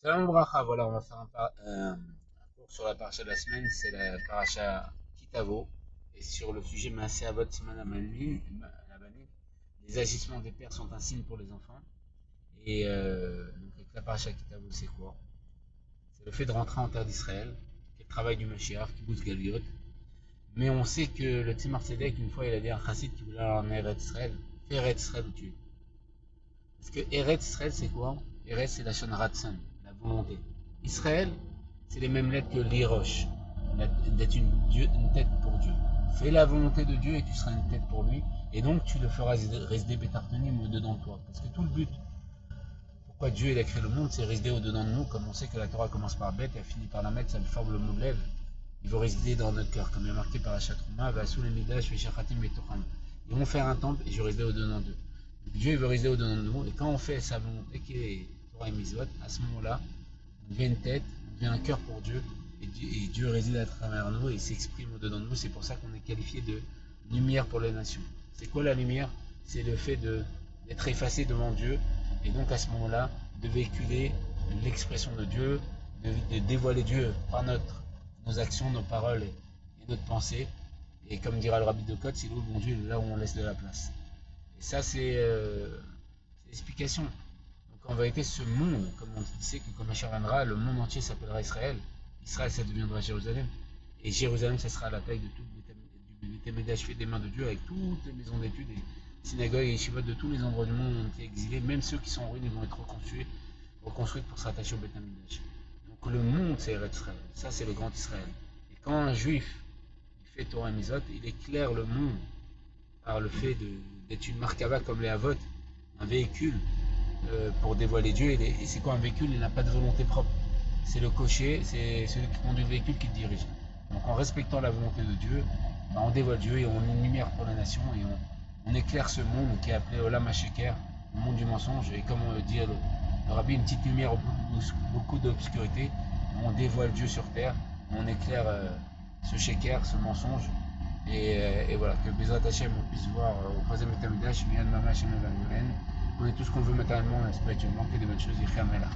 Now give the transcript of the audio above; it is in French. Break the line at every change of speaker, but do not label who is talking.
Salam Bracha, voilà, on va faire un cours sur la paracha de la semaine, c'est la paracha Kitavo, et sur le sujet Maaseh Avot Siman Labanim, les agissements des pères sont un signe pour les enfants, et donc avec la paracha Kitavo, c'est quoi? C'est le fait de rentrer en terre d'Israël, qui est le travail du Mashiach, Kibbutz Galiot, mais on sait que le Tzimar Tzedek, une fois, il a dit à un chassid qui voulait aller en Eretz Israël, fais Eretz Israël où tu es. Parce que Eretz Israël, c'est quoi? Eretz, c'est la Shon Ratzon, la volonté. Israël, c'est les mêmes lettres que l'Irosh, d'être une tête pour Dieu. Fais la volonté de Dieu et tu seras une tête pour lui. Et donc, tu le feras résider Betartonim au-dedans de toi. Parce que tout le but, pourquoi Dieu il a créé le monde, c'est résider au-dedans de nous. Comme on sait que la Torah commence par bête et elle finit par la mettre, ça forme le mot lève. Il veut résider dans notre cœur, comme il est marqué par la Chatrouma, va sous les Midash, Veshachatim et Tocham. Ils vont faire un temple et je résider au-dedans d'eux. Dieu il veut résider au-dedans de nous, et quand on fait sa volonté qui est Torah et Mitzvot, à ce moment-là, on devient une tête, on devient un cœur pour Dieu, et Dieu réside à travers nous et s'exprime au-dedans de nous. C'est pour ça qu'on est qualifié de lumière pour les nations. C'est quoi la lumière? C'est le fait d'être effacé devant Dieu, et donc à ce moment-là, de véhiculer l'expression de Dieu, de dévoiler Dieu par nos actions, nos paroles et notre pensée. Et comme dira le rabbi de Côte, c'est là où le bon Dieu, là où on laisse de la place. Et ça, c'est l'explication. Donc en vérité, ce monde, comme on sait que comme Mashiach viendra, le monde entier s'appellera Israël. Israël, ça deviendra Jérusalem. Et Jérusalem, ça sera à la taille de tout le Bétamigdash fait des mains de Dieu, avec toutes les maisons d'études, et synagogues et yeshivot de tous les endroits du monde ont été exilés. Même ceux qui sont en ruine, ils vont être reconstruits pour se rattacher au Bétamigdash. Donc le monde, c'est Israël. Ça, c'est le grand Israël. Et quand un juif il fait Torah et Mizot, il éclaire le monde par le fait d'être une markava comme les Havot, un véhicule pour dévoiler Dieu. Et c'est quoi un véhicule? Il n'a pas de volonté propre. C'est le cocher, c'est celui qui conduit le véhicule qui le dirige. Donc en respectant la volonté de Dieu, on dévoile Dieu et on est une lumière pour la nation et on éclaire ce monde qui est appelé Olam HaSheker, le monde du mensonge. Et comme dit le rabbi, une petite lumière, beaucoup d'obscurité. On dévoile Dieu sur terre, on éclaire ce sheker, ce mensonge. Et voilà, que Bezrat Hashem on puisse voir au troisième état Midash, Mian Mamash et on ait tout ce qu'on veut matériellement et spirituellement, que des bonnes choses, Yicham Melach.